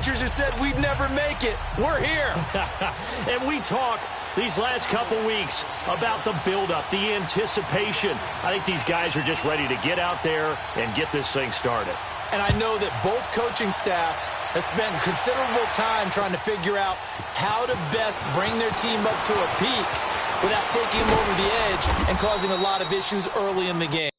preachers who said we'd never make it. We're here. And we talk these last couple weeks about the buildup, the anticipation. I think these guys are just ready to get out there and get this thing started. And I know that both coaching staffs have spent considerable time trying to figure out how to best bring their team up to a peak without taking them over the edge and causing a lot of issues early in the game.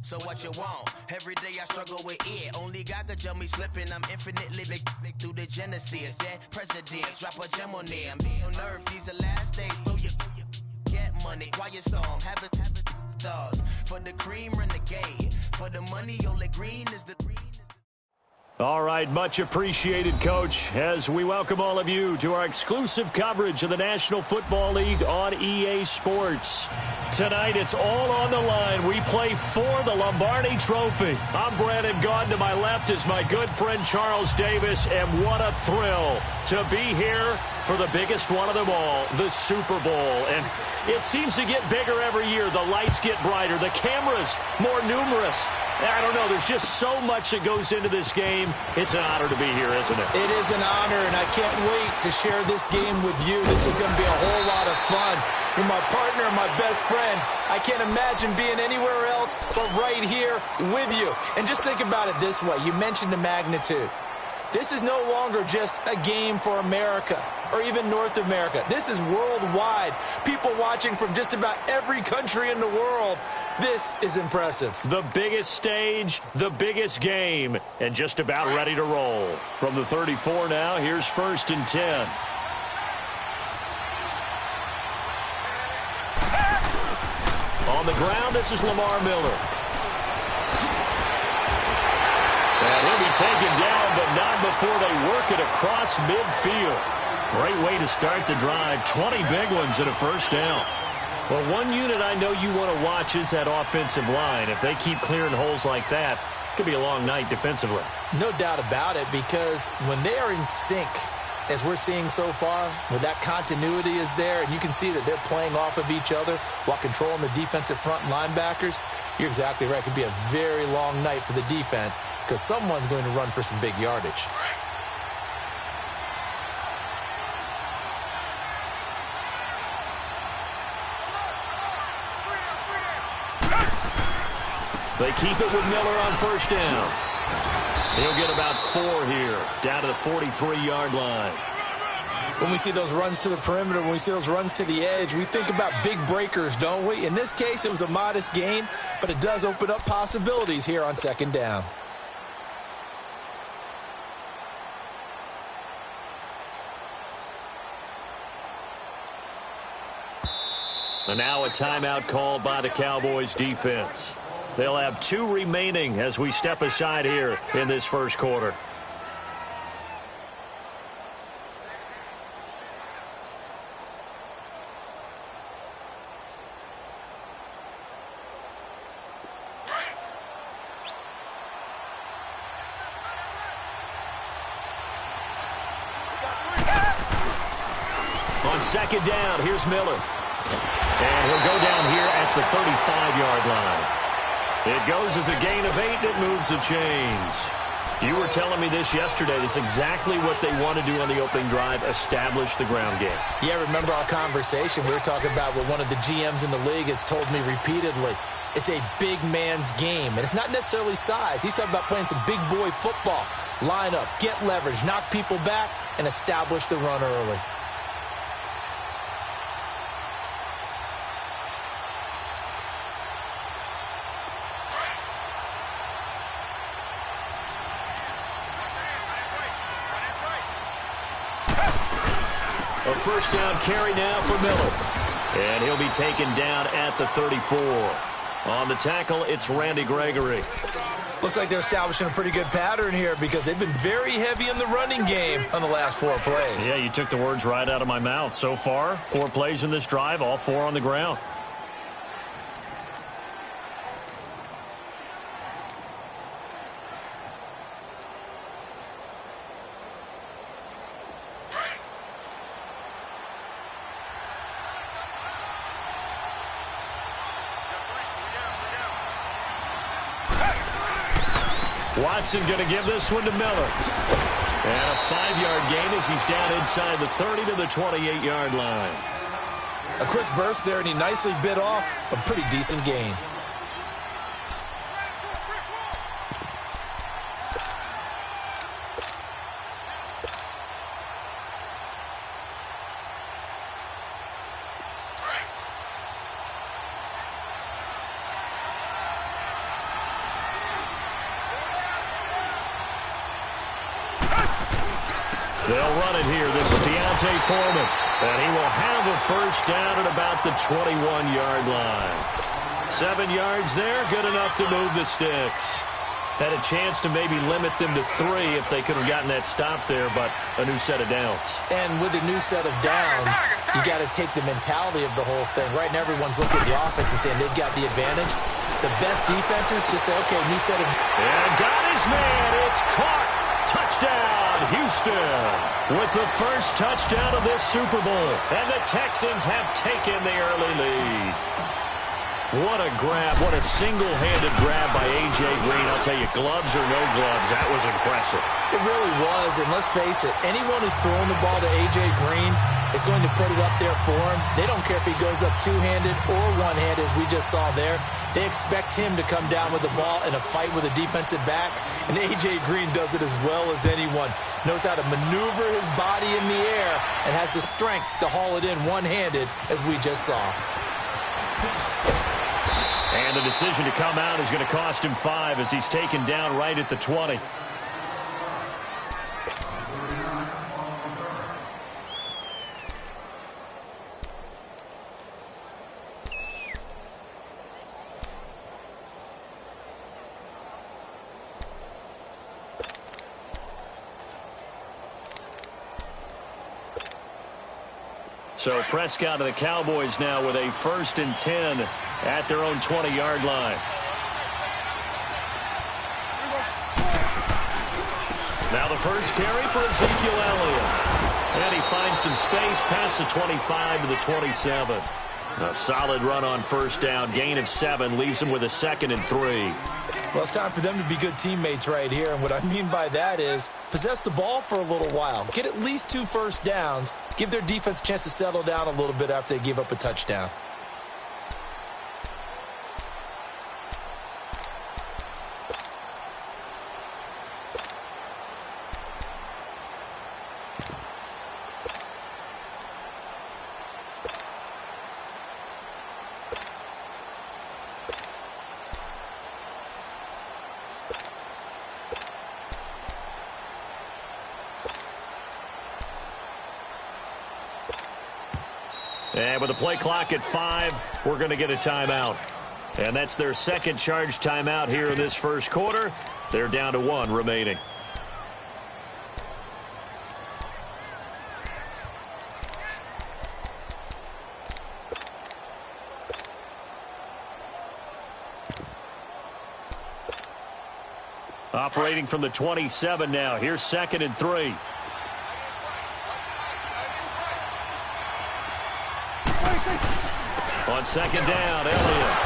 So what you want? Every day I struggle with it. Only God could jump me slipping. I'm infinitely big through the Genesis. Dead presidents, drop a gem on them. On earth, these the last days. Throw your get money, quiet storm. Have it thoughts. For the cream, renegade. For the money, only green is the green. All right, much appreciated, Coach, as we welcome all of you to our exclusive coverage of the National Football League on EA Sports. Tonight, it's all on the line. We play for the Lombardi Trophy. I'm Brandon Gaudin. To my left is my good friend Charles Davis, and what a thrill to be here for the biggest one of them all, the Super Bowl. And it seems to get bigger every year. The lights get brighter. The cameras more numerous. I don't know. There's just so much that goes into this game. It's an honor to be here, isn't it? It is an honor, and I can't wait to share this game with you. This is going to be a whole lot of fun. You're my partner, my best friend. I can't imagine being anywhere else but right here with you. And just think about it this way. You mentioned the magnitude. This is no longer just a game for America or even North America. This is worldwide. People watching from just about every country in the world. This is impressive. The biggest stage, the biggest game, and just about ready to roll. From the 34 now, here's 1st and 10. On the ground, this is Lamar Miller. And he'll be taken down, but not before they work it across midfield. Great way to start the drive. 20 big ones and a first down. Well, one unit I know you want to watch is that offensive line. If they keep clearing holes like that, it could be a long night defensively. No doubt about it, because when they are in sync, as we're seeing so far, where that continuity is there, and you can see that they're playing off of each other while controlling the defensive front linebackers, you're exactly right. It could be a very long night for the defense because someone's going to run for some big yardage. They keep it with Miller on first down. He'll get about 4 here, down to the 43-yard line. When we see those runs to the perimeter, when we see those runs to the edge, we think about big breakers, don't we? In this case, it was a modest gain, but it does open up possibilities here on second down. And now a timeout called by the Cowboys defense. They'll have 2 remaining as we step aside here in this first quarter. On second down, here's Miller. And he'll go down here at the 35-yard line. It goes as a gain of 8, and it moves the chains. You were telling me this yesterday. This is exactly what they want to do on the opening drive, establish the ground game. Yeah, remember our conversation? We were talking about what one of the GMs in the league has told me repeatedly. It's a big man's game, and it's not necessarily size. He's talking about playing some big boy football. Line up, get leverage, knock people back, and establish the run early. A first down carry now for Miller. And he'll be taken down at the 34. On the tackle, it's Randy Gregory. Looks like they're establishing a pretty good pattern here because they've been very heavy in the running game on the last 4 plays. Yeah, you took the words right out of my mouth. So far, 4 plays in this drive, all 4 on the ground. Watson going to give this one to Miller. And a 5-yard gain as he's down inside the 30 to the 28-yard line. A quick burst there, and he nicely bit off a pretty decent gain. They'll run it here. This is Deontay Foreman. And he will have a first down at about the 21-yard line. 7 yards there, good enough to move the sticks. Had a chance to maybe limit them to 3 if they could have gotten that stop there, but a new set of downs. And with a new set of downs, you got to take the mentality of the whole thing. Right now, everyone's looking at the offense and saying they've got the advantage. The best defenses just say, okay, new set of... And got his man. It's caught. Touchdown, Houston, with the first touchdown of this Super Bowl. And the Texans have taken the early lead. What a grab. What a single-handed grab by A.J. Green. I'll tell you, gloves or no gloves, that was impressive. It really was, and let's face it, anyone who's throwing the ball to A.J. Green is going to put it up there for him. They don't care if he goes up two-handed or one-handed, as we just saw there. They expect him to come down with the ball in a fight with a defensive back, and A.J. Green does it as well as anyone. Knows how to maneuver his body in the air and has the strength to haul it in one-handed, as we just saw. And the decision to come out is going to cost him 5 as he's taken down right at the 20. So Prescott and the Cowboys now with a 1st and 10 at their own 20-yard line. Now the first carry for Ezekiel Elliott. And he finds some space past the 25 to the 27. A solid run on first down. Gain of 7 leaves him with a 2nd and 3. Well, it's time for them to be good teammates right here. And what I mean by that is possess the ball for a little while. Get at least 2 first downs. Give their defense a chance to settle down a little bit after they give up a touchdown. And with the play clock at 5, we're going to get a timeout. And that's their second charge timeout here in this first quarter. They're down to 1 remaining. Operating from the 27 now. Here's 2nd and 3. On 2nd down, Elliott.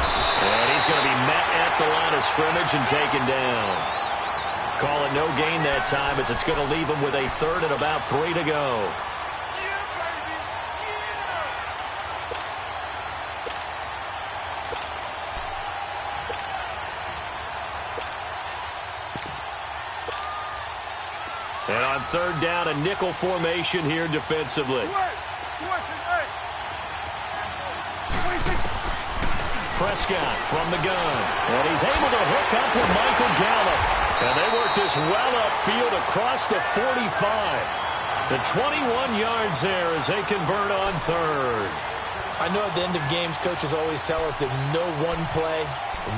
And he's going to be met at the line of scrimmage and taken down. Call it no gain that time as it's going to leave him with a 3rd and about 3 to go. And on 3rd down, a nickel formation here defensively. Prescott from the gun. And he's able to hook up with Michael Gallup. And they work this well upfield across the 45. The 21 yards there as they convert on 3rd. I know at the end of games, coaches always tell us that no one play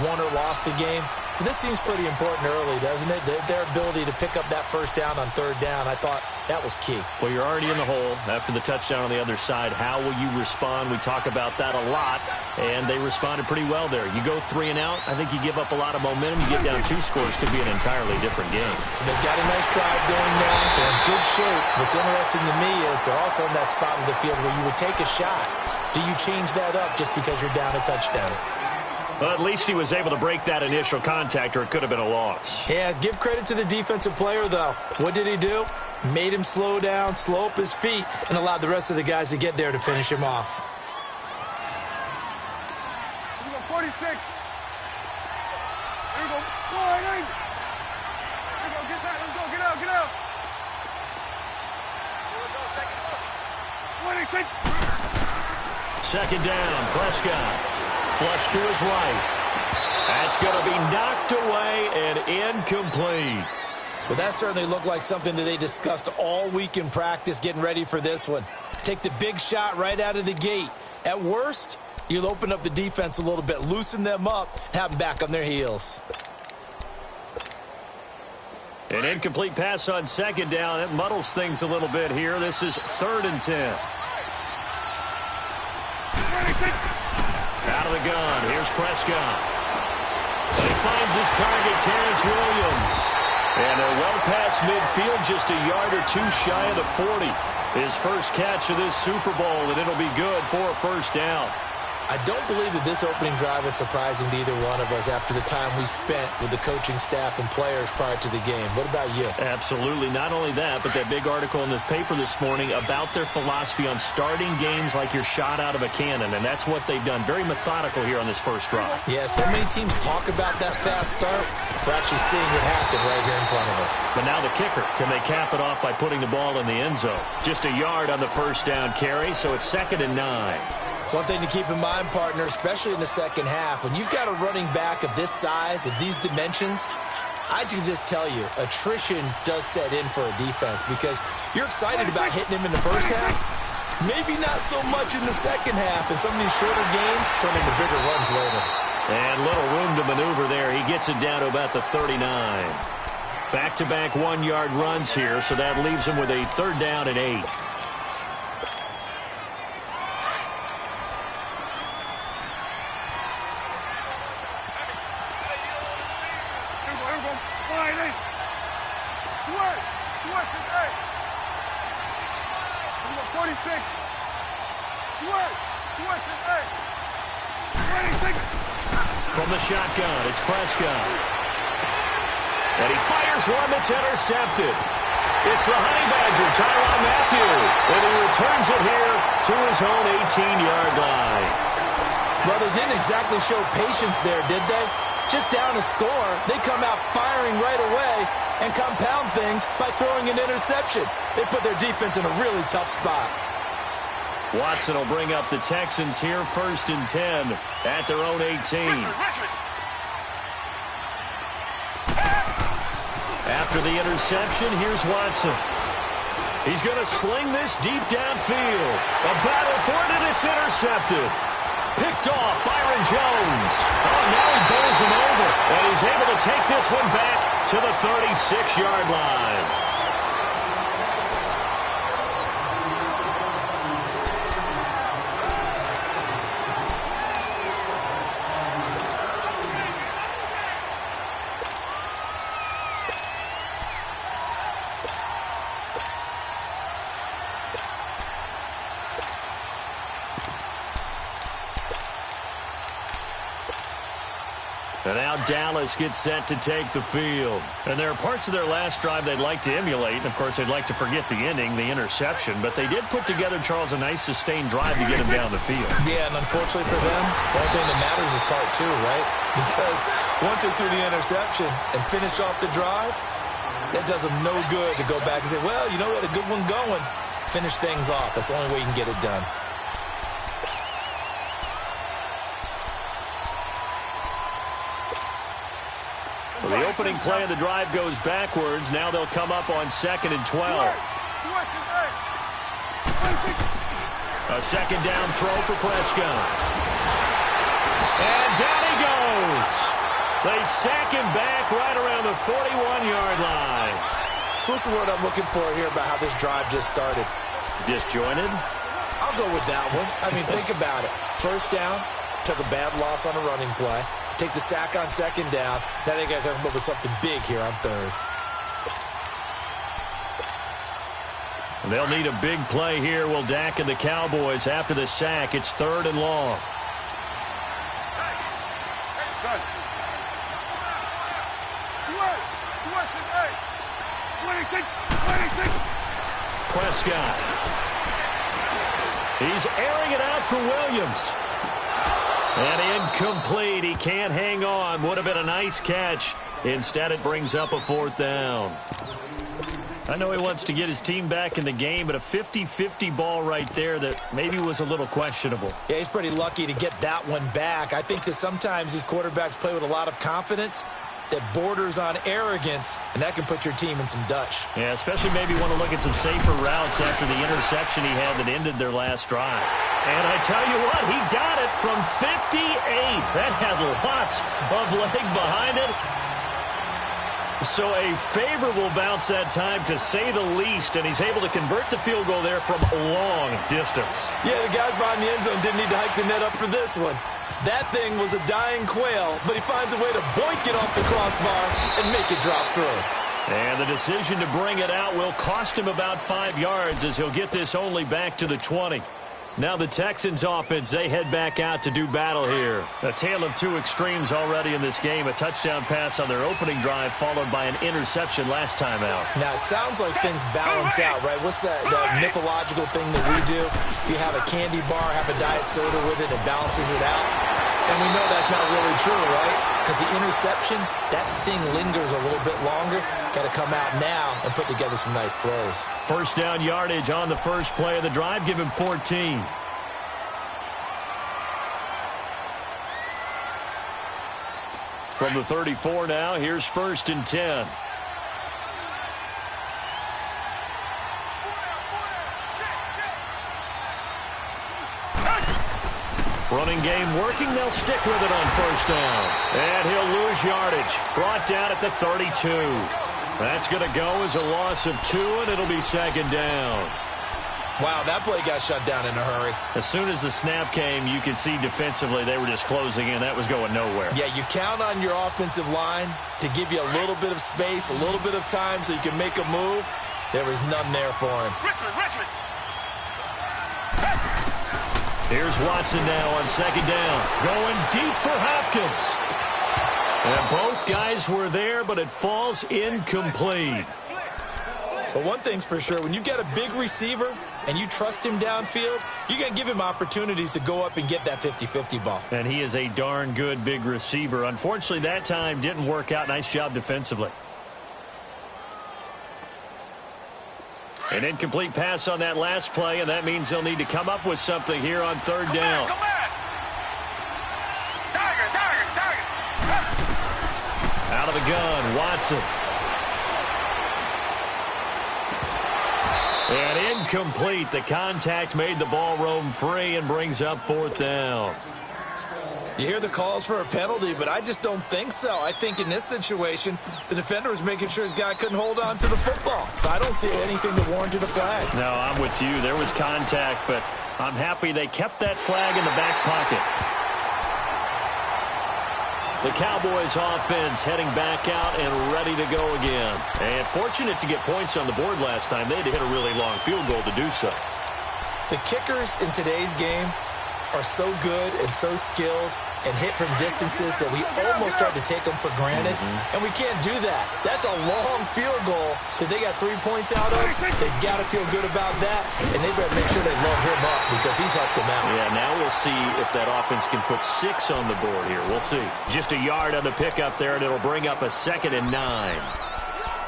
won or lost a game. But this seems pretty important early, doesn't it? Their ability to pick up that 1st down on 3rd down, I thought that was key. Well, you're already in the hole after the touchdown on the other side. How will you respond? We talk about that a lot, and they responded pretty well there. You go 3 and out, I think you give up a lot of momentum. You get down 2 scores, could be an entirely different game. So they've got a nice drive going now. They're in good shape. What's interesting to me is they're also in that spot of the field where you would take a shot. Do you change that up just because you're down a touchdown? Well, at least he was able to break that initial contact, or it could have been a loss. Yeah, give credit to the defensive player, though. What did he do? Made him slow down, slow up his feet, and allowed the rest of the guys to get there to finish him off. 46. There you go. There you go. Get that. Let's go. Get out. Get out. 26. 2nd down, Prescott. Flush to his right. That's going to be knocked away and incomplete. Well, that certainly looked like something that they discussed all week in practice getting ready for this one. Take the big shot right out of the gate. At worst, you'll open up the defense a little bit, loosen them up, and have them back on their heels. An incomplete pass on 2nd down. That muddles things a little bit here. This is 3rd and 10. Out of the gun. Here's Prescott. And he finds his target, Terrence Williams. And they're well past midfield, just a yard or 2 shy of the 40. His first catch of this Super Bowl, and it'll be good for a 1st down. I don't believe that this opening drive is surprising to either one of us after the time we spent with the coaching staff and players prior to the game. What about you? Absolutely. Not only that, but that big article in the paper this morning about their philosophy on starting games like you're shot out of a cannon, and that's what they've done. Very methodical here on this first drive. Yeah, so many teams talk about that fast start. We're actually seeing it happen right here in front of us. But now the kicker. Can they cap it off by putting the ball in the end zone? Just a yard on the 1st down carry, so it's 2nd and 9. One thing to keep in mind, partner, especially in the second half, when you've got a running back of this size, of these dimensions, I can just tell you, attrition does set in for a defense because you're excited about hitting him in the first half, maybe not so much in the second half, and some of these shorter gains turn into bigger runs later. And little room to maneuver there. He gets it down to about the 39. Back-to-back 1-yard runs here, so that leaves him with a 3rd down and 8. From the shotgun, it's Prescott. And he fires one that's intercepted. It's the Honey Badger, Tyrann Mathieu. And he returns it here to his own 18-yard line. Well, they didn't exactly show patience there, did they? Just down a score, they come out firing right away and compound things by throwing an interception. They put their defense in a really tough spot. Watson will bring up the Texans here, 1st and 10 at their own 18. After the interception, here's Watson. He's going to sling this deep downfield. A battle for it, and it's intercepted. Picked off Byron Jones. Oh, now he bowls him over. And he's able to take this one back to the 36-yard line. And now Dallas gets set to take the field. And there are parts of their last drive they'd like to emulate. And, of course, they'd like to forget the ending, the interception. But they did put together, Charles, a nice sustained drive to get him down the field. Yeah, and unfortunately for them, the only thing that matters is part two, right? Because once they threw the interception and finished off the drive, that does them no good to go back and say, well, you know, we had a good one going. Finish things off. That's the only way you can get it done. Well, the opening play of the drive goes backwards. Now they'll come up on 2nd and 12. A second down throw for Prescott. And down he goes. They sack him back right around the 41-yard line. So what's the word I'm looking for here about how this drive just started? Disjointed? I'll go with that one. I mean, think about it. First down, took a bad loss on a running play. Take the sack on second down. Now they got to come up with something big here on third. They'll need a big play here, will Dak and the Cowboys after the sack. It's 3rd and long. Prescott. He's airing it out for Williams. And incomplete. He can't hang on. Would have been a nice catch. Instead, it brings up a 4th down. I know he wants to get his team back in the game, but a 50-50 ball right there that maybe was a little questionable. Yeah, he's pretty lucky to get that one back. I think that sometimes these quarterbacks play with a lot of confidence that borders on arrogance, and that can put your team in some Dutch. Yeah, especially maybe want to look at some safer routes after the interception he had that ended their last drive. And I tell you what, he got it from 58. That had lots of leg behind it. So a favorable bounce that time, to say the least, and he's able to convert the field goal there from a long distance. Yeah, the guys behind the end zone didn't need to hike the net up for this one. That thing was a dying quail, but he finds a way to boink it off the crossbar and make it drop through. And the decision to bring it out will cost him about 5 yards, as he'll get this only back to the 20. Now the Texans offense, they head back out to do battle here. A tale of two extremes already in this game. A touchdown pass on their opening drive, followed by an interception last time out. Now, it sounds like things balance out, right? What's that mythological thing that we do? If you have a candy bar, have a diet soda with it, it balances it out. And we know that's not really true, right? Because the interception, that sting lingers a little bit longer. Got to come out now and put together some nice plays. First down yardage on the first play of the drive. Give him 14. From the 34 now, here's 1st and 10. Running game working. They'll stick with it on first down. And he'll lose yardage. Brought down at the 32. That's going to go as a loss of 2, and it'll be 2nd down. Wow, that play got shut down in a hurry. As soon as the snap came, you could see defensively they were just closing in. That was going nowhere. Yeah, you count on your offensive line to give you a little bit of space, a little bit of time so you can make a move. There was none there for him. Richmond. Here's Watson now on 2nd down. Going deep for Hopkins. And both guys were there, but it falls incomplete. But one thing's for sure, when you get a big receiver and you trust him downfield, you're going to give him opportunities to go up and get that 50-50 ball. And he is a darn good big receiver. Unfortunately, that time didn't work out. Nice job defensively. An incomplete pass on that last play, and that means they'll need to come up with something here on 3rd down. Come back. Target. Out of the gun, Watson. And incomplete. The contact made the ball roam free and brings up 4th down. You hear the calls for a penalty, but I just don't think so. I think in this situation, the defender was making sure his guy couldn't hold on to the football. So I don't see anything that warranted a flag. No, I'm with you. There was contact, but I'm happy they kept that flag in the back pocket. The Cowboys offense heading back out and ready to go again. And fortunate to get points on the board last time. They had to hit a really long field goal to do so. The kickers in today's game are so good and so skilled and hit from distances that we almost start to take them for granted. And we can't do that. That's a long field goal that they got 3 points out of. They've got to feel good about that, and they better make sure they load him up because he's helped them out. Yeah, now we'll see if that offense can put 6 on the board here. We'll see. Just a yard on the pickup there, and it'll bring up a 2nd and 9.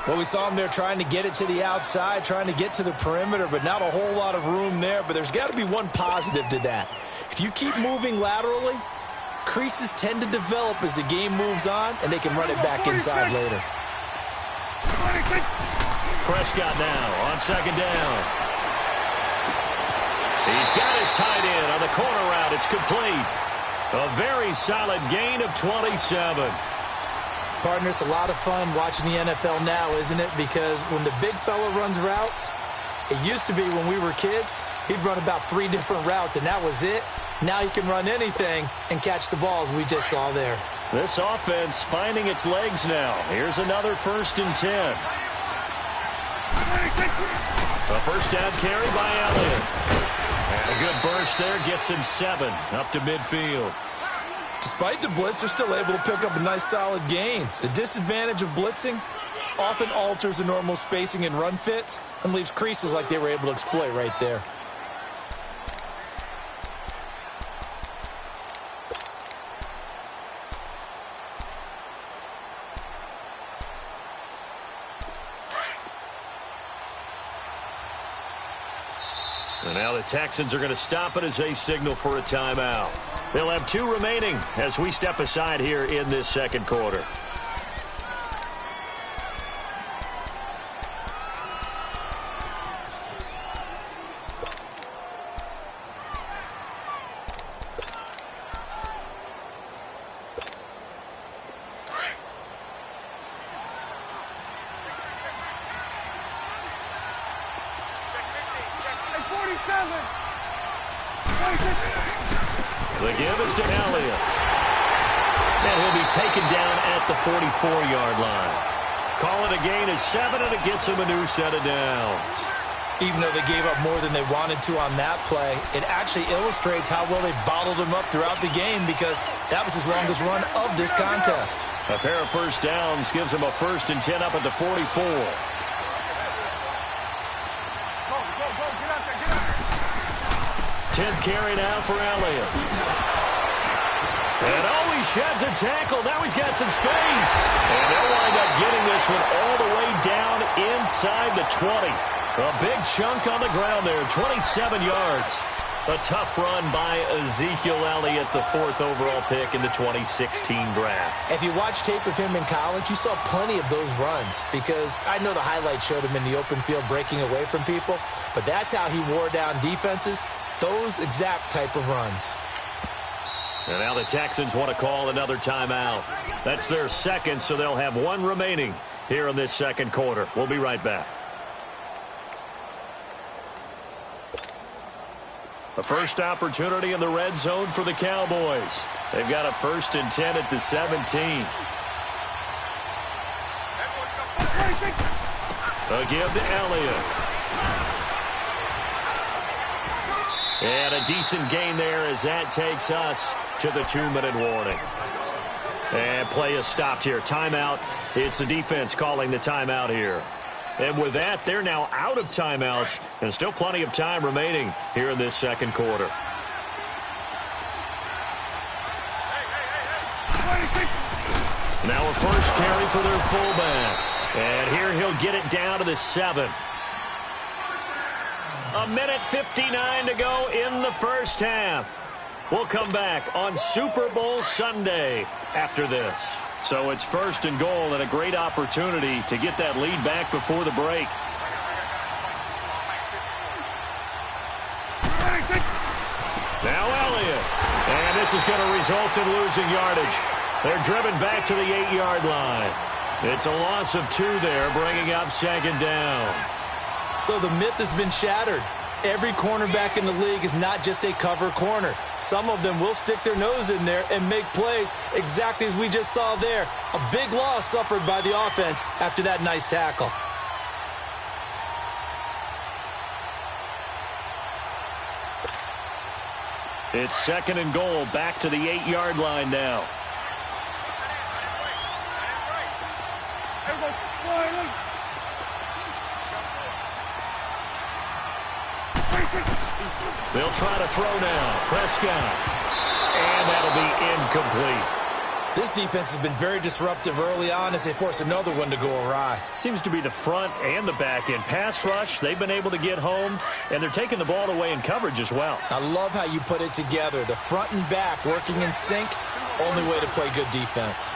Well, we saw him there trying to get it to the outside, trying to get to the perimeter, but not a whole lot of room there. But there's got to be one positive to that. If you keep moving laterally, creases tend to develop as the game moves on, and they can run it back inside later. Prescott now on 2nd down. He's got his tight end on the corner route. It's complete. A very solid gain of 27. Partner, it's a lot of fun watching the NFL now, isn't it? Because when the big fella runs routes, it used to be when we were kids, he'd run about 3 different routes, and that was it. Now he can run anything and catch the balls we just saw there. This offense finding its legs now. Here's another 1st and 10. A 1st down carry by Elliott. And a good burst there gets him 7 up to midfield. Despite the blitz, they're still able to pick up a nice solid gain. The disadvantage of blitzing often alters the normal spacing and run fits and leaves creases like they were able to exploit right there. And now the Texans are going to stop it as they signal for a timeout. They'll have 2 remaining as we step aside here in this 2nd quarter. The give is to Elliott. And he'll be taken down at the 44-yard line. Call it a gain of 7, and it gets him a new set of downs. Even though they gave up more than they wanted to on that play, it actually illustrates how well they bottled him up throughout the game because that was his longest run of this contest. A pair of 1st downs gives him a 1st and 10 up at the 44. 10th carry now for Elliott. And he sheds a tackle. Now he's got some space. And they'll wind up getting this one all the way down inside the 20. A big chunk on the ground there, 27 yards. A tough run by Ezekiel Elliott, the 4th overall pick in the 2016 draft. If you watch tape of him in college, you saw plenty of those runs because I know the highlights showed him in the open field breaking away from people, but that's how he wore down defenses, those exact type of runs. And now the Texans want to call another timeout. That's their 2nd, so they'll have 1 remaining here in this 2nd quarter. We'll be right back. A first opportunity in the red zone for the Cowboys. They've got a 1st and 10 at the 17. A give to Elliott. And a decent gain there as that takes us to the 2-minute warning. And play is stopped here. Timeout. It's the defense calling the timeout here. And with that, they're now out of timeouts and still plenty of time remaining here in this 2nd quarter. Now a first carry for their fullback. And here he'll get it down to the 7. A minute 59 to go in the first half. We'll come back on Super Bowl Sunday after this. So it's 1st and goal and a great opportunity to get that lead back before the break. this is going to result in losing yardage. They're driven back to the 8-yard line. It's a loss of 2 there, bringing up 2nd down. So the myth has been shattered. Every cornerback in the league is not just a cover corner. Some of them will stick their nose in there and make plays exactly as we just saw there. A big loss suffered by the offense after that nice tackle. It's 2nd and goal, back to the 8-yard line now. They'll try to throw now. Prescott. And that'll be incomplete. This defense has been very disruptive early on as they force another one to go awry. Seems to be the front and the back end. Pass rush, they've been able to get home, and they're taking the ball away in coverage as well. I love how you put it together. The front and back working in sync, only way to play good defense.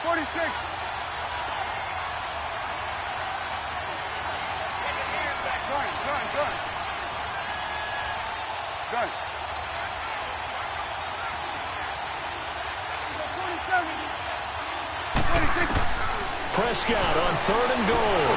46. Gun. Prescott on 3rd and goal.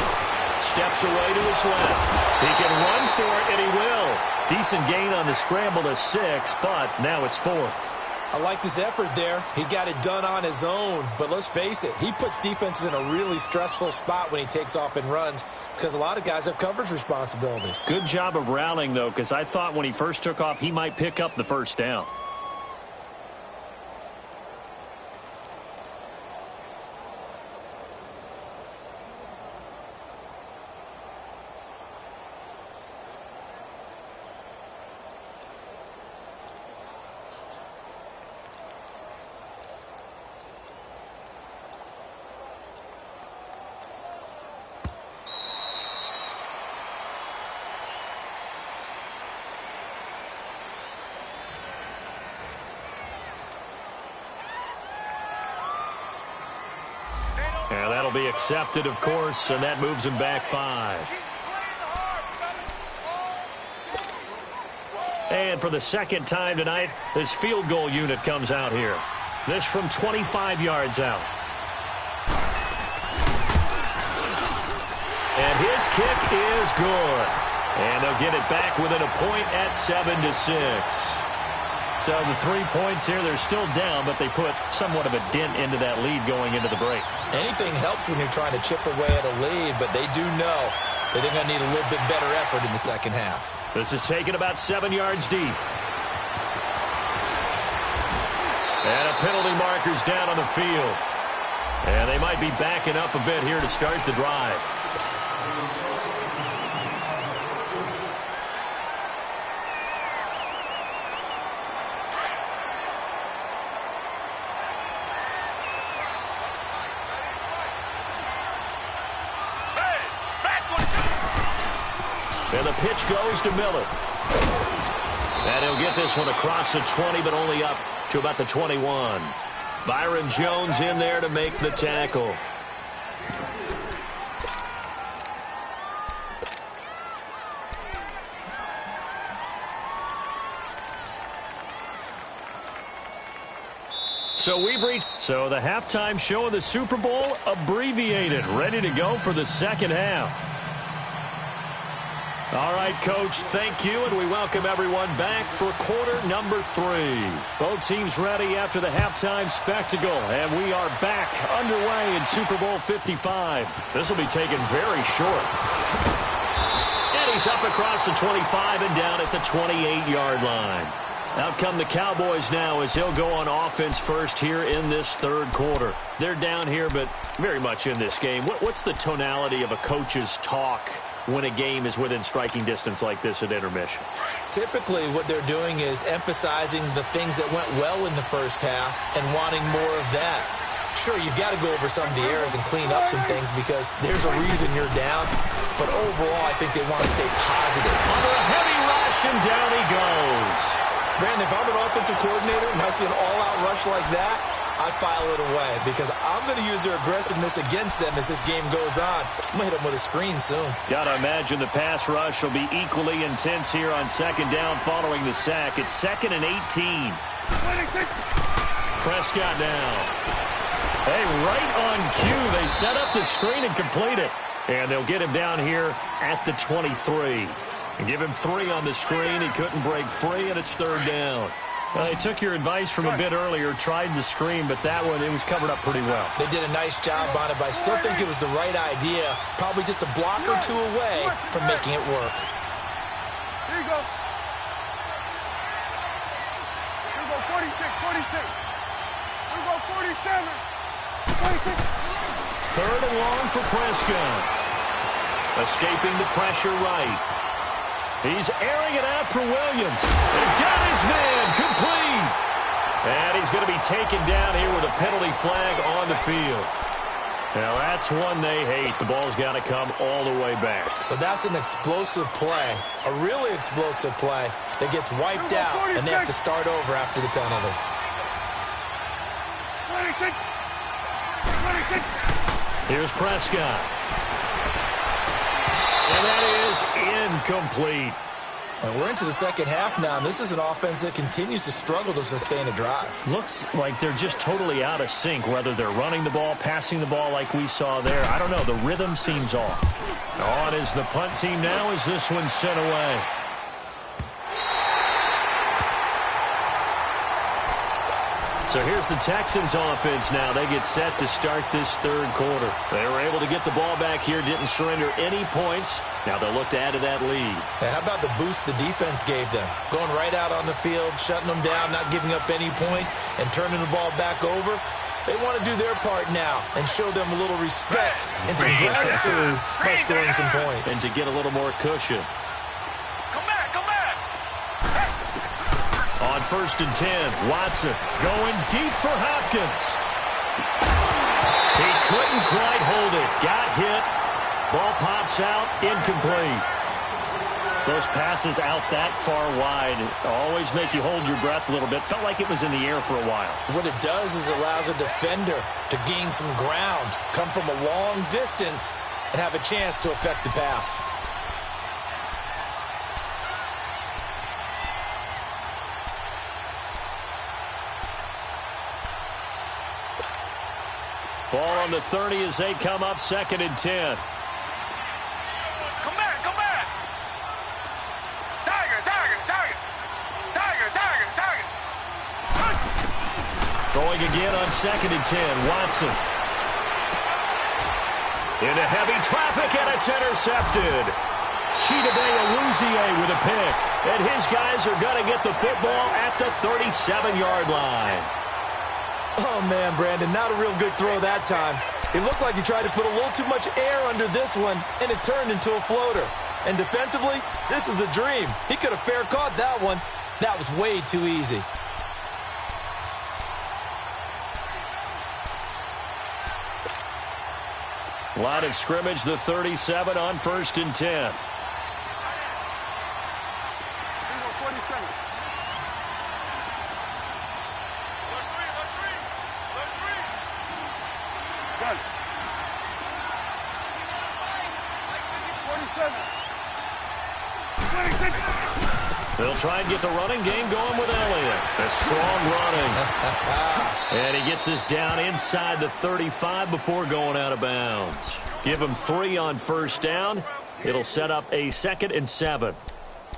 Steps away to his left. He can run for it, and he will. Decent gain on the scramble to 6, but now it's 4th. I liked his effort there. He got it done on his own. But let's face it, he puts defenses in a really stressful spot when he takes off and runs because a lot of guys have coverage responsibilities. Good job of rallying, though, because I thought when he first took off, he might pick up the 1st down. And that'll be accepted, of course, and that moves him back 5. And for the 2nd time tonight, this field goal unit comes out here. This from 25 yards out. And his kick is good. And they'll get it back within a point at 7-6. So the 3 points here, they're still down, but they put somewhat of a dent into that lead going into the break. Anything helps when you're trying to chip away at a lead, but they do know that they're going to need a little bit better effort in the 2nd half. This is taken about 7 yards deep. And a penalty marker's down on the field. And they might be backing up a bit here to start the drive. And the pitch goes to Miller. And he'll get this one across the 20, but only up to about the 21. Byron Jones in there to make the tackle. So we've reached. So the halftime show of the Super Bowl abbreviated, ready to go for the 2nd half. All right, Coach, thank you, and we welcome everyone back for quarter number 3. Both teams ready after the halftime spectacle, and we are back underway in Super Bowl 55. This will be taken very short. And he's up across the 25 and down at the 28-yard line. Out come the Cowboys now as he'll go on offense first here in this 3rd quarter. They're down here, but very much in this game. What's the tonality of a coach's talk when a game is within striking distance like this at intermission? Typically, what they're doing is emphasizing the things that went well in the 1st half and wanting more of that. Sure, you've got to go over some of the errors and clean up some things because there's a reason you're down. But overall, I think they want to stay positive. Under a heavy rush, and down he goes. Brandon, if I'm an offensive coordinator and I see an all-out rush like that, I file it away because I'm going to use their aggressiveness against them as this game goes on. I'm going to hit them with a screen soon. Got to imagine the pass rush will be equally intense here on second down following the sack. It's 2nd and 18. Prescott now. Hey, right on cue, they set up the screen and complete it. And they'll get him down here at the 23. And give him 3 on the screen. He couldn't break free, and it's 3rd down. Well, they took your advice from a bit earlier, tried the screen, but that one, it was covered up pretty well. They did a nice job on it, but I still think it was the right idea. Probably just a block or 2 away from making it work. Here you go. Here you go, 46, 46. Here you go, 47, 46. 3rd and long for Prescott. Escaping the pressure right. He's airing it out for Williams. And got his man complete. And he's going to be taken down here with a penalty flag on the field. Now, that's one they hate. The ball's got to come all the way back. So that's an explosive play, a really explosive play that gets wiped out, and they have to start over after the penalty. 26. 26. Here's Prescott. And that is incomplete. And we're into the second half now, and this is an offense that continues to struggle to sustain a drive. Looks like they're just totally out of sync, whether they're running the ball, passing the ball like we saw there. I don't know. The rhythm seems off. On is the punt team now as this one's sent away. So here's the Texans offense now. They get set to start this 3rd quarter. They were able to get the ball back here, didn't surrender any points. Now they'll look to add to that lead. Hey, how about the boost the defense gave them? Going right out on the field, shutting them down, not giving up any points, and turning the ball back over. They want to do their part now and show them a little respect and some gratitude by scoring some points. And to get a little more cushion. On 1st and 10, Watson going deep for Hopkins. He couldn't quite hold it. Got hit. Ball pops out. Incomplete. Those passes out that far wide always make you hold your breath a little bit. Felt like it was in the air for a while. What it does is allows a defender to gain some ground, come from a long distance, and have a chance to affect the pass. Ball on the 30 as they come up 2nd and 10. Come back. Tiger. Throwing again on 2nd and 10. Watson. Into heavy traffic, and it's intercepted. Chidobe with a pick. And his guys are going to get the football at the 37-yard line. Oh, man, Brandon, not a real good throw that time. It looked like he tried to put a little too much air under this one, and it turned into a floater. And defensively, this is a dream. He could have fair caught that one. That was way too easy. Line of scrimmage, the 37 on 1st and 10. They'll try and get the running game going with Elliott. A strong running. And he gets us down inside the 35 before going out of bounds. Give him 3 on 1st down. It'll set up a 2nd and 7.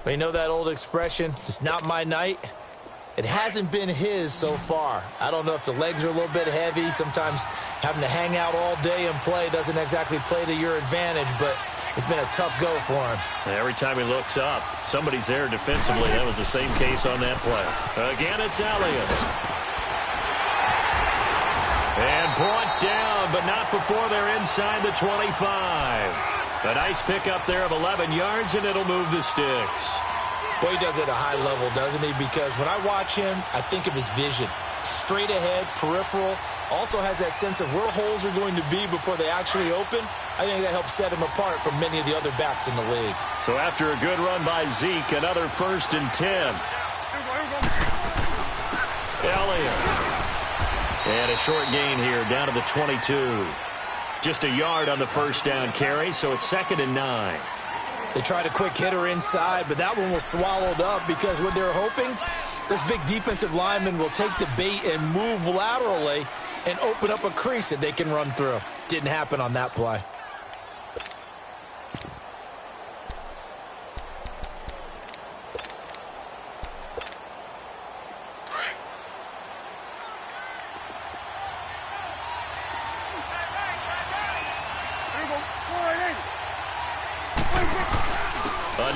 Well, you know that old expression, it's not my night? It hasn't been his so far. I don't know if the legs are a little bit heavy. Sometimes having to hang out all day and play doesn't exactly play to your advantage, but it's been a tough go for him. Every time he looks up, somebody's there defensively. That was the same case on that play. Again, it's Elliott. And brought down, but not before they're inside the 25. A nice pickup there of 11 yards, and it'll move the sticks. Boy, he does it at a high level, doesn't he? Because when I watch him, I think of his vision. Straight ahead, peripheral. Also has that sense of where holes are going to be before they actually open. I think that helps set him apart from many of the other backs in the league. So after a good run by Zeke, another 1st and 10. Elliott. And a short gain here, down to the 22. Just a yard on the first down carry, so it's 2nd and 9. They tried a quick hitter inside, but that one was swallowed up because what they're hoping, this big defensive lineman will take the bait and move laterally and open up a crease that they can run through. Didn't happen on that play.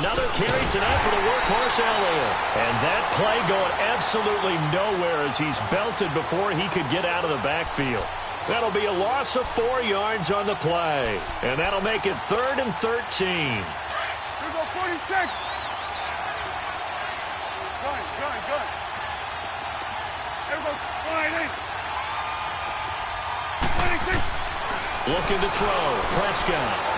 Another carry tonight for the workhorse Elliott. And that play going absolutely nowhere as he's belted before he could get out of the backfield. That'll be a loss of 4 yards on the play. And that'll make it 3rd and 13. Here we go, 46. Good. Here we go, 26. Looking to throw. Prescott.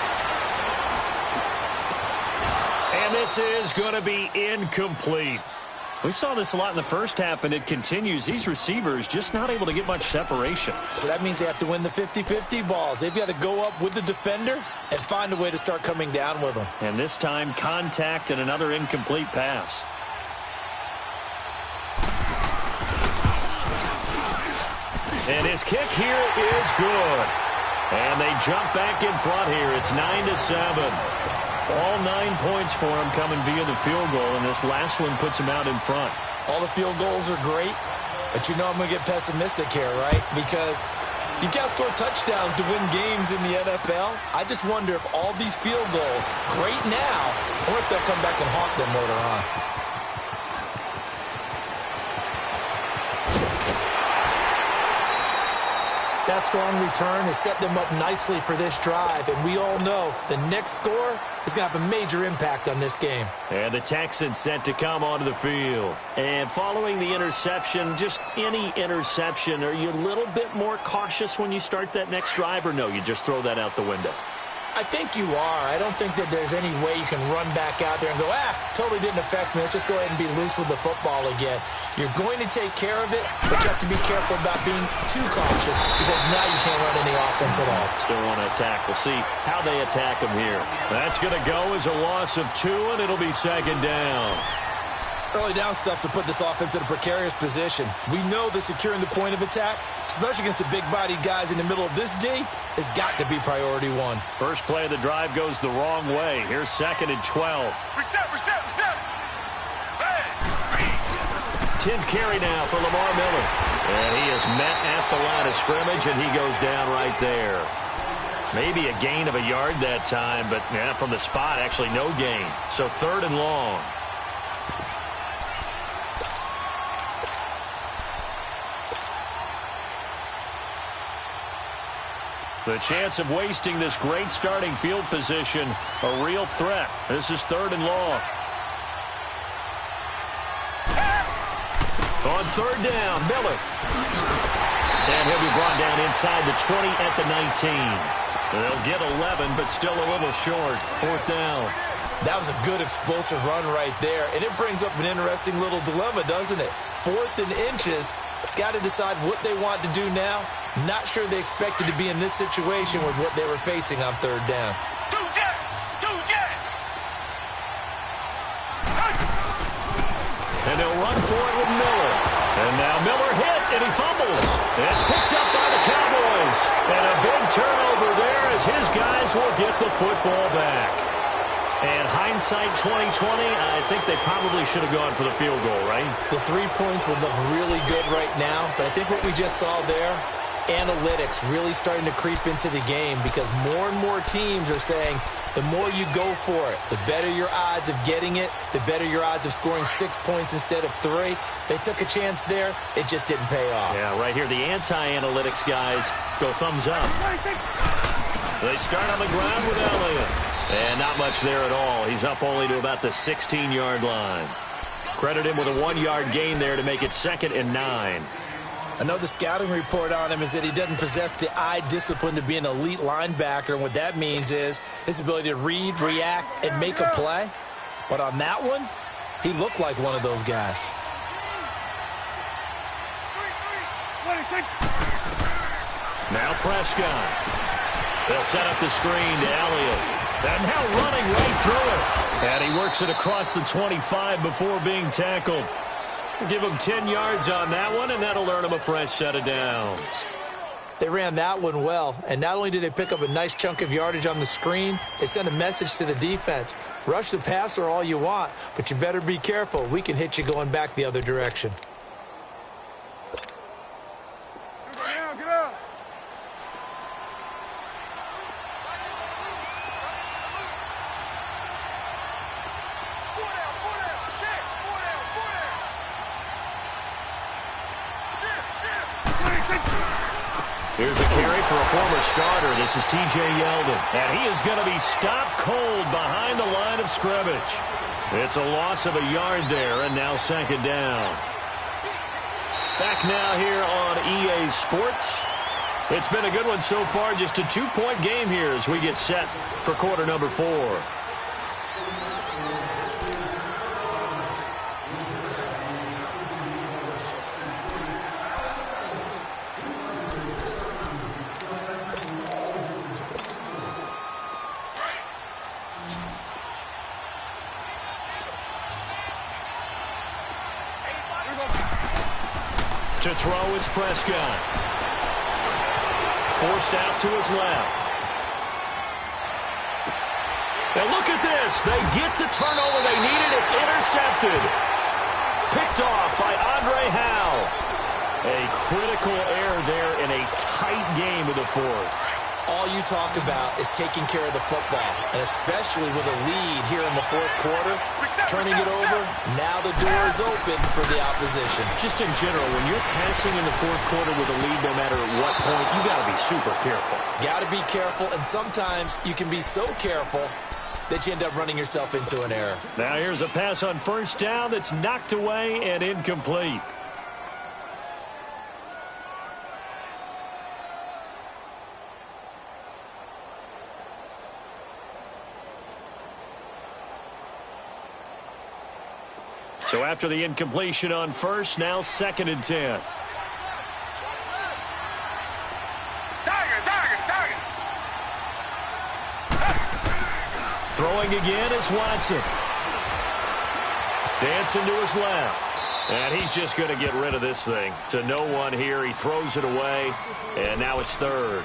And this is going to be incomplete. We saw this a lot in the first half, and it continues. These receivers just not able to get much separation. So that means they have to win the 50-50 balls. They've got to go up with the defender and find a way to start coming down with them. And this time, contact and another incomplete pass. And his kick here is good. And they jump back in front here. It's 9-7. All 9 points for him coming via the field goal, and this last one puts him out in front. All the field goals are great, but you know I'm going to get pessimistic here, right? Because you've got to score touchdowns to win games in the NFL. I just wonder if all these field goals, great now, or if they'll come back and haunt them later on. That strong return has set them up nicely for this drive, and we all know the next score is going to have a major impact on this game. And the Texans set to come onto the field. And following the interception, just any interception, are you a little bit more cautious when you start that next drive, or no, you just throw that out the window? I think you are. I don't think that there's any way you can run back out there and go, totally didn't affect me. Let's just go ahead and be loose with the football again. You're going to take care of it, but you have to be careful about being too cautious because now you can't run any offense at all. Still want to attack. We'll see how they attack them here. That's going to go as a loss of 2, and it'll be 2nd down. Early down stuff to put this offense in a precarious position. We know that securing the point of attack, especially against the big-bodied guys in the middle of this D, has got to be priority 1. First play of the drive goes the wrong way. Here's 2nd and 12. Reset. Hey, 10th carry now for Lamar Miller. And he is met at the line of scrimmage, and he goes down right there. Maybe a gain of a yard that time, but from the spot, actually no gain. So 3rd and long. The chance of wasting this great starting field position, a real threat. This is 3rd and long. On 3rd down, Miller. And he'll be brought down inside the 20 at the 19. They'll get 11, but still a little short. 4th down. That was a good explosive run right there, and it brings up an interesting little dilemma, doesn't it? 4th and inches, got to decide what they want to do now. Not sure they expected to be in this situation with what they were facing on 3rd down. Two jets. And they'll run for it with Miller. And now Miller hit, and he fumbles. And it's picked up by the Cowboys. And a big turnover there as his guys will get the football back. And hindsight 2020, I think they probably should have gone for the field goal, right? The 3 points would look really good right now, but I think what we just saw there, analytics really starting to creep into the game because more and more teams are saying the more you go for it, the better your odds of getting it, the better your odds of scoring 6 points instead of 3. They took a chance there. It just didn't pay off. Yeah, right here, the anti-analytics guys go thumbs up. They start on the ground with Elliott. And not much there at all. He's up only to about the 16-yard line. Credit him with a 1-yard gain there to make it 2nd and 9. I know the scouting report on him is that he doesn't possess the eye discipline to be an elite linebacker. And what that means is his ability to read, react, and make a play. But on that one, he looked like one of those guys. 26. Now Prescott. They'll set up the screen to Elliott. And now running right through it. And he works it across the 25 before being tackled. Give him 10 yards on that one, and that'll earn him a fresh set of downs. They ran that one well, and not only did they pick up a nice chunk of yardage on the screen, they sent a message to the defense. Rush the passer all you want, but you better be careful. We can hit you going back the other direction. Get out. Here's a carry for a former starter. This is T.J. Yeldon. And he is going to be stopped cold behind the line of scrimmage. It's a loss of a yard there, and now second down. Back now here on EA Sports. It's been a good one so far. Just a 2-point game here as we get set for quarter number 4. To throw is Prescott. Forced out to his left. And look at this. They get the turnover they needed. It's intercepted. Picked off by Andre Howe. A critical error there in a tight game of the fourth. All you talk about is taking care of the football, and especially with a lead here in the fourth quarter, turning it over, now the door is open for the opposition. Just in general, when you're passing in the fourth quarter with a lead, no matter at what point, you got to be super careful. Got to be careful, and sometimes you can be so careful that you end up running yourself into an error. Now here's a pass on first down that's knocked away and incomplete. So after the incompletion on first, now 2nd and 10. Throwing again is Watson. Dancing to his left. And he's just going to get rid of this thing. To no one here. He throws it away. And now it's 3rd.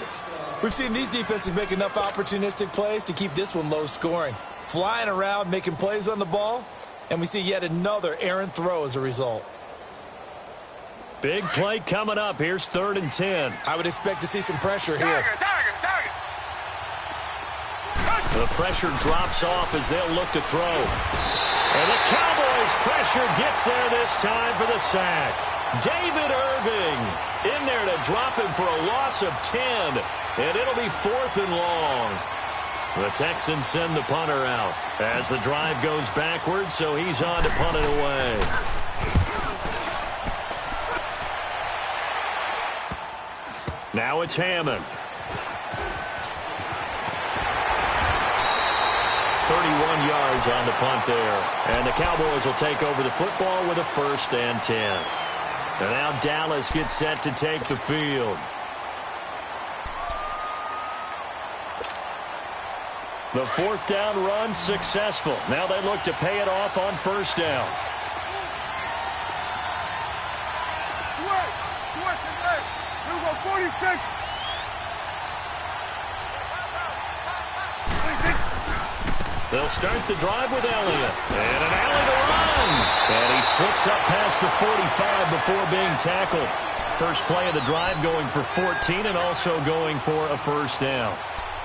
We've seen these defenses make enough opportunistic plays to keep this one low scoring. Flying around, making plays on the ball. And we see yet another errant throw as a result. Big play coming up. Here's 3rd and 10. I would expect to see some pressure here. The pressure drops off as they'll look to throw. And the Cowboys' pressure gets there this time for the sack. David Irving in there to drop him for a loss of 10. And it'll be 4th and long. The Texans send the punter out as the drive goes backwards, so he's on to punt it away. Now it's Hammond. 31 yards on the punt there. And the Cowboys will take over the football with a 1st and 10. And now Dallas gets set to take the field. The 4th down run successful. Now they look to pay it off on 1st down. Switch, here we go, 46. They'll start the drive with Elliott. And an alley to run. And he slips up past the 45 before being tackled. First play of the drive going for 14 and also going for a 1st down.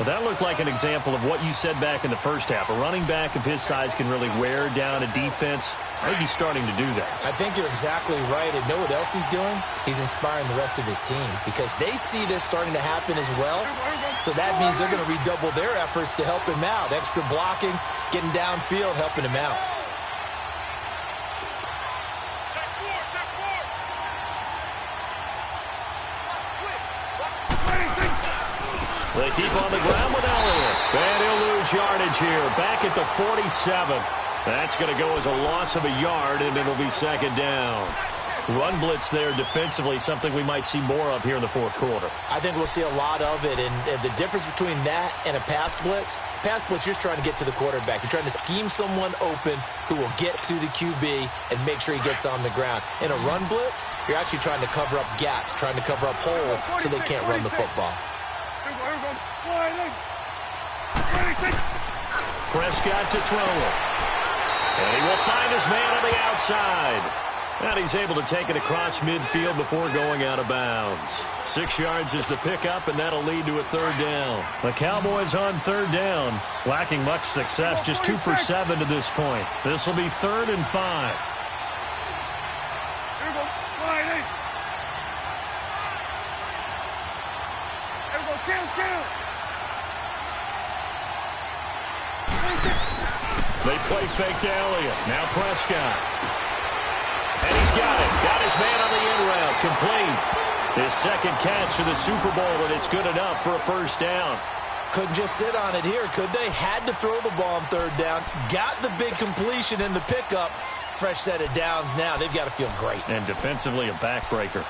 Well, that looked like an example of what you said back in the first half. A running back of his size can really wear down a defense. I think he's starting to do that. I think you're exactly right. And know what else he's doing? He's inspiring the rest of his team because they see this starting to happen as well. So that means they're going to redouble their efforts to help him out. Extra blocking, getting downfield, helping him out. They keep on the ground with Elliott. And he'll lose yardage here. Back at the 47. That's going to go as a loss of a yard, and it'll be 2nd down. Run blitz there defensively, something we might see more of here in the fourth quarter. I think we'll see a lot of it, and the difference between that and a pass blitz, you're just trying to get to the quarterback. You're trying to scheme someone open who will get to the QB and make sure he gets on the ground. In a run blitz, you're actually trying to cover up gaps, trying to cover up holes so they can't run the football. Prescott to throw it. And he will find his man on the outside. And he's able to take it across midfield before going out of bounds. 6 yards is the pickup, and that'll lead to a third down. The Cowboys on third down, lacking much success, just 2 for 7 to this point. This will be 3rd and 5. Here we go. Slide in. Here we go. Kill. They play fake to Elliott. Now Prescott. And he's got it. Got his man on the in route. Complete. His second catch of the Super Bowl, and it's good enough for a first down. Couldn't just sit on it here, could they? Had to throw the ball on third down. Got the big completion in the pickup. Fresh set of downs now. They've got to feel great. And defensively, a backbreaker.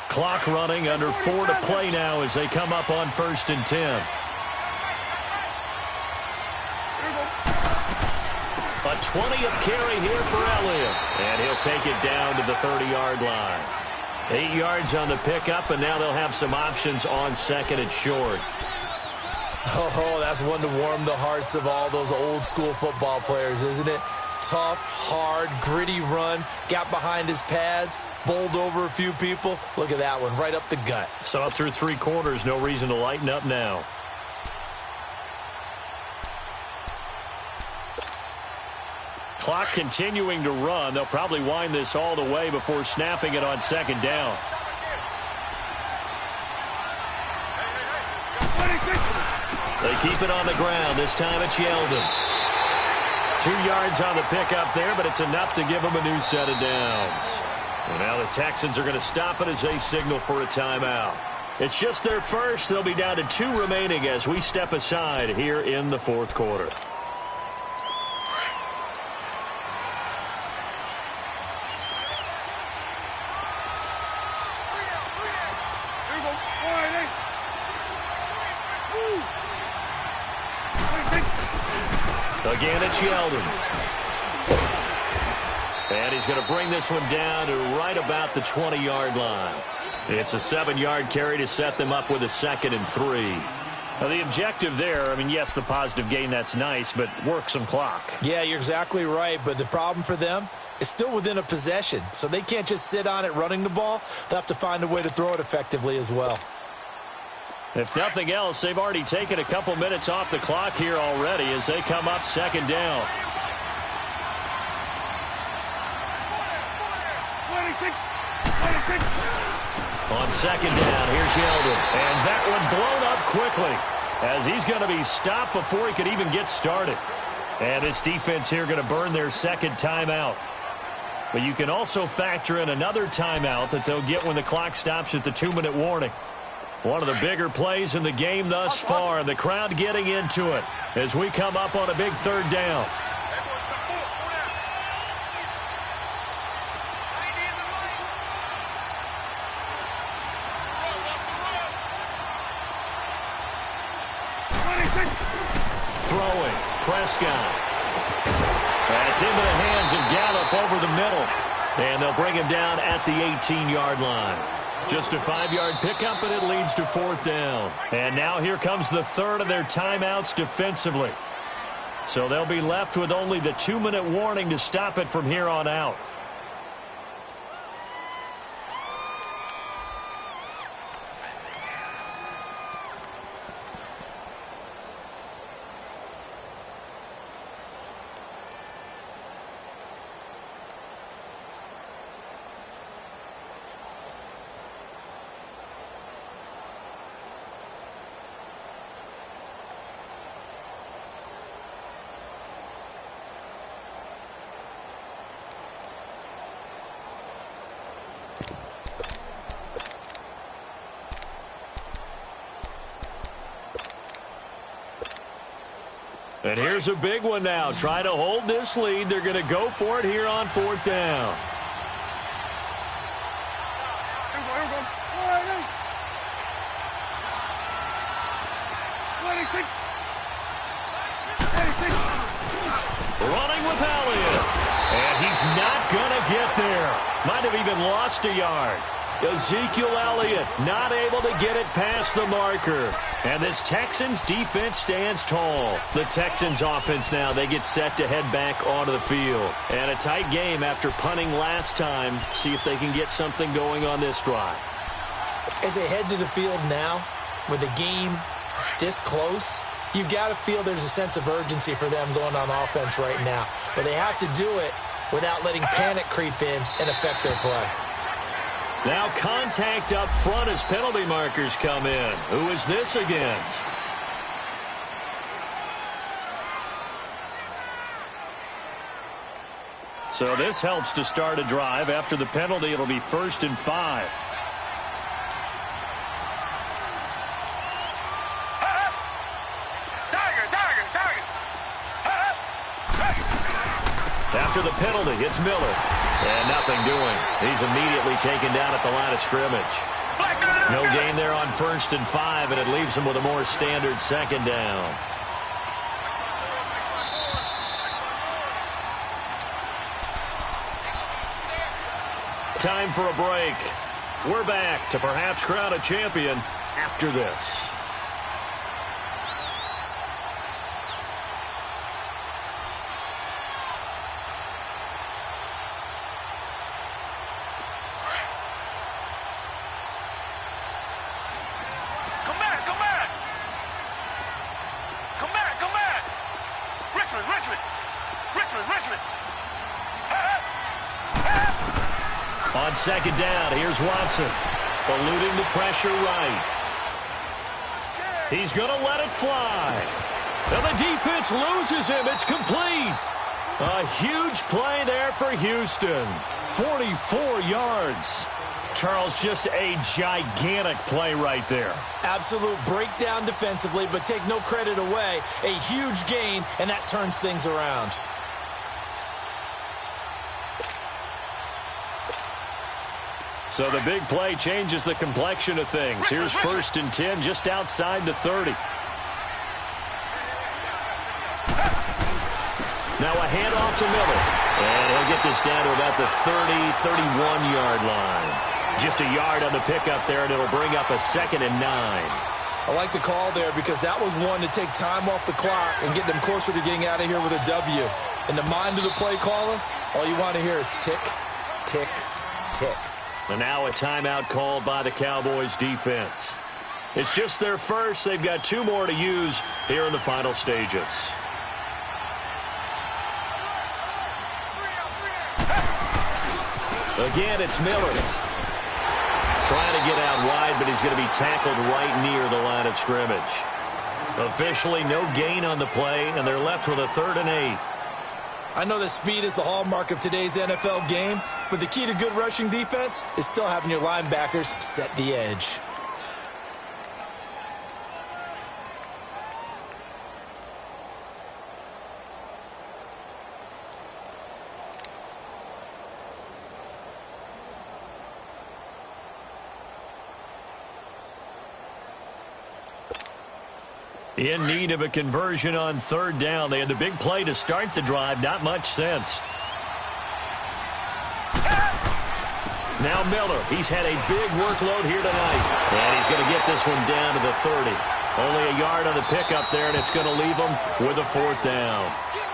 Clock running, under 4 to play now as they come up on 1st and 10. A 20th carry here for Elliott. And he'll take it down to the 30-yard line. 8 yards on the pickup, and now they'll have some options on 2nd and short. Oh, that's one to warm the hearts of all those old-school football players, isn't it? Tough, hard, gritty run. Got behind his pads, bowled over a few people. Look at that one, right up the gut. Saw it through 3 quarters. No reason to lighten up now. Clock continuing to run. They'll probably wind this all the way before snapping it on 2nd down. They keep it on the ground. This time it's Yeldon. 2 yards on the pickup there, but it's enough to give them a new set of downs. And now the Texans are going to stop it as they signal for a timeout. It's just their first. They'll be down to 2 remaining as we step aside here in the fourth quarter. Again, it's Yeldon. And he's going to bring this one down to right about the 20-yard line. It's a 7-yard carry to set them up with a 2nd and 3. Now, the objective there, I mean, yes, the positive gain, that's nice, but work some clock. Yeah, you're exactly right, but the problem for them is still within a possession, so they can't just sit on it running the ball. They'll have to find a way to throw it effectively as well. If nothing else, they've already taken a couple minutes off the clock here already as they come up 2nd down. 26. On 2nd down, here's Yeldon. And that one blown up quickly as he's going to be stopped before he could even get started. And this defense here going to burn their 2nd timeout. But you can also factor in another timeout that they'll get when the clock stops at the 2-minute warning. One of the bigger plays in the game thus far. The crowd getting into it as we come up on a big 3rd down. Throwing, Prescott. That's into the hands of Gallup over the middle. And they'll bring him down at the 18-yard line. Just a 5-yard pickup, and it leads to 4th down. And now here comes the 3rd of their timeouts defensively. So they'll be left with only the 2-minute warning to stop it from here on out. And here's a big one now. Try to hold this lead. They're going to go for it here on 4th down. Running with Elliott. And he's not going to get there. Might have even lost a yard. Ezekiel Elliott not able to get it past the marker. And this Texans defense stands tall. The Texans offense now, they get set to head back onto the field. And a tight game after punting last time. See if they can get something going on this drive. As they head to the field now, with the game this close, you've got to feel there's a sense of urgency for them going on offense right now. But they have to do it without letting panic creep in and affect their play. Now contact up front as penalty markers come in. Who is this against? So this helps to start a drive. After the penalty, it'll be 1st and 5. After the penalty, it's Miller. And nothing doing. He's immediately taken down at the line of scrimmage. No gain there on 1st and 5, and it leaves him with a more standard 2nd down. Time for a break. We're back to perhaps crown a champion after this. On 2nd down, here's Watson. Eluding the pressure right. He's going to let it fly. And the defense loses him. It's complete. A huge play there for Houston. 44 yards. Charles, just a gigantic play right there. Absolute breakdown defensively, but take no credit away. A huge gain, and that turns things around. So the big play changes the complexion of things. Here's 1st and 10 just outside the 30. Now a handoff to Miller. And he'll get this down to about the 30-31-yard line. Just a yard on the pickup there, and it'll bring up a 2nd and 9. I like the call there because that was one to take time off the clock and get them closer to getting out of here with a W. In the mind of the play caller, all you want to hear is tick, tick, tick. And now a timeout called by the Cowboys defense. It's just their first. They've got 2 more to use here in the final stages. Again, it's Miller. Trying to get out wide, but he's going to be tackled right near the line of scrimmage. Officially, no gain on the play, and they're left with a 3rd and 8. I know that speed is the hallmark of today's NFL game, but the key to good rushing defense is still having your linebackers set the edge. In need of a conversion on 3rd down. They had the big play to start the drive. Not much sense. Now Miller. He's had a big workload here tonight. And he's going to get this one down to the 30. Only a yard on the pickup there, and it's going to leave him with a 4th down.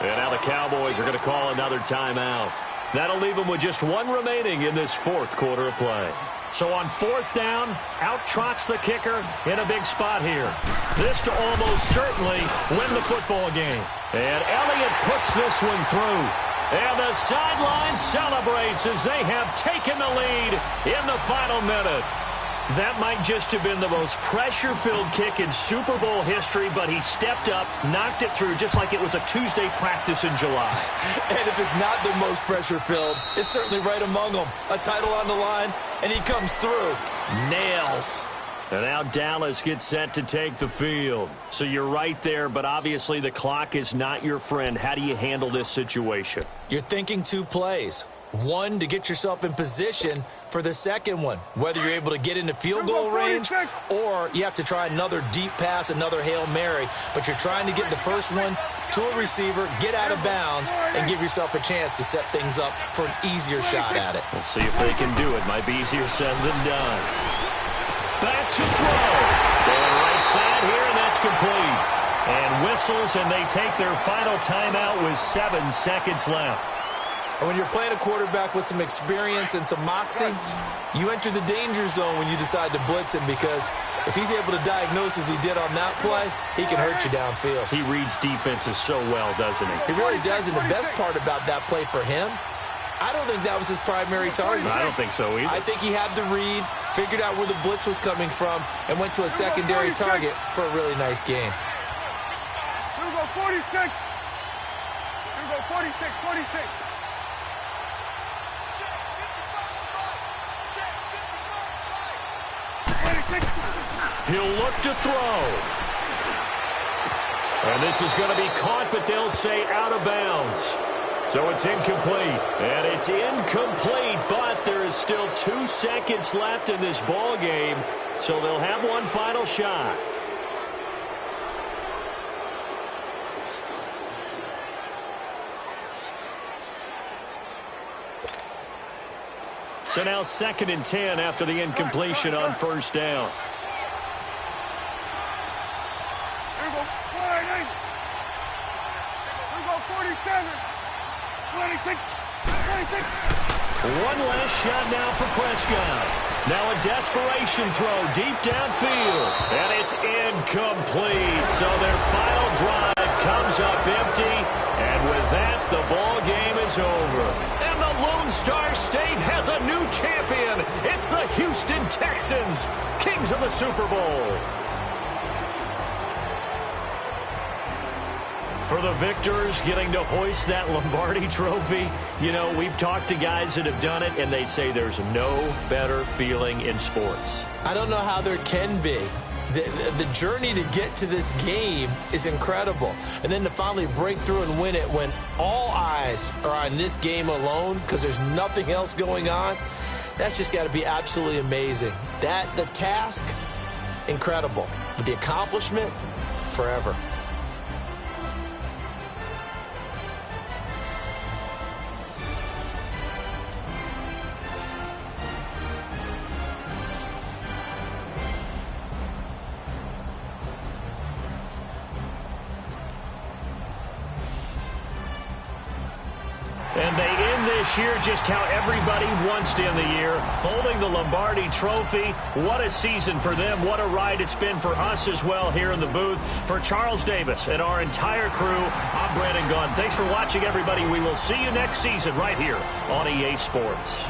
And now the Cowboys are going to call another timeout. That'll leave them with just 1 remaining in this 4th quarter of play. So on 4th down, out trots the kicker in a big spot here. This to almost certainly win the football game. And Elliott puts this one through. And the sideline celebrates as they have taken the lead in the final minute. That might just have been the most pressure-filled kick in Super Bowl history, but he stepped up, knocked it through just like it was a Tuesday practice in July. And if it's not the most pressure-filled, it's certainly right among them. A title on the line, and he comes through. Nails. And now Dallas gets set to take the field. So you're right there, but obviously the clock is not your friend. How do you handle this situation? You're thinking 2 plays. One, to get yourself in position for the second one, whether you're able to get into field goal range or you have to try another deep pass, another Hail Mary. But you're trying to get the first one to a receiver, get out of bounds, and give yourself a chance to set things up for an easier shot at it. We'll see if they can do it. Might be easier said than done. Back to throw. Going right side here, and that's complete. And whistles, and they take their final timeout with 7 seconds left. And when you're playing a quarterback with some experience and some moxie, you enter the danger zone when you decide to blitz him, because if he's able to diagnose as he did on that play, he can hurt you downfield. He reads defenses so well, doesn't he? He really does, and the best part about that play for him, I don't think that was his primary target. I don't think so either. I think he had the read, figured out where the blitz was coming from, and went to a secondary target for a really nice game. Here we go, 46. Here we go, 46, 46. He'll look to throw. And this is going to be caught, but they'll say out of bounds. So it's incomplete. And it's incomplete, but there is still 2 seconds left in this ball game. So they'll have one final shot. So now 2nd and 10 after the incompletion on first down. Here we go, 48. Here we go, 47. 26. 26. One last shot now for Prescott. Now a desperation throw deep downfield. And it's incomplete. So their final drive comes up empty. And with that, the ball game is over. And the Lone Star State has a new champion. It's the Houston Texans, kings of the Super Bowl. For the victors, getting to hoist that Lombardi trophy, you know, we've talked to guys that have done it, and they say there's no better feeling in sports. I don't know how there can be. The journey to get to this game is incredible. And then to finally break through and win it when all eyes are on this game alone because there's nothing else going on, that's just got to be absolutely amazing. The task, incredible. But the accomplishment, forever. And they end this year just how everybody wants to end the year, holding the Lombardi trophy. What a season for them. What a ride it's been for us as well here in the booth. For Charles Davis and our entire crew, I'm Brandon Gunn. Thanks for watching, everybody. We will see you next season right here on EA Sports.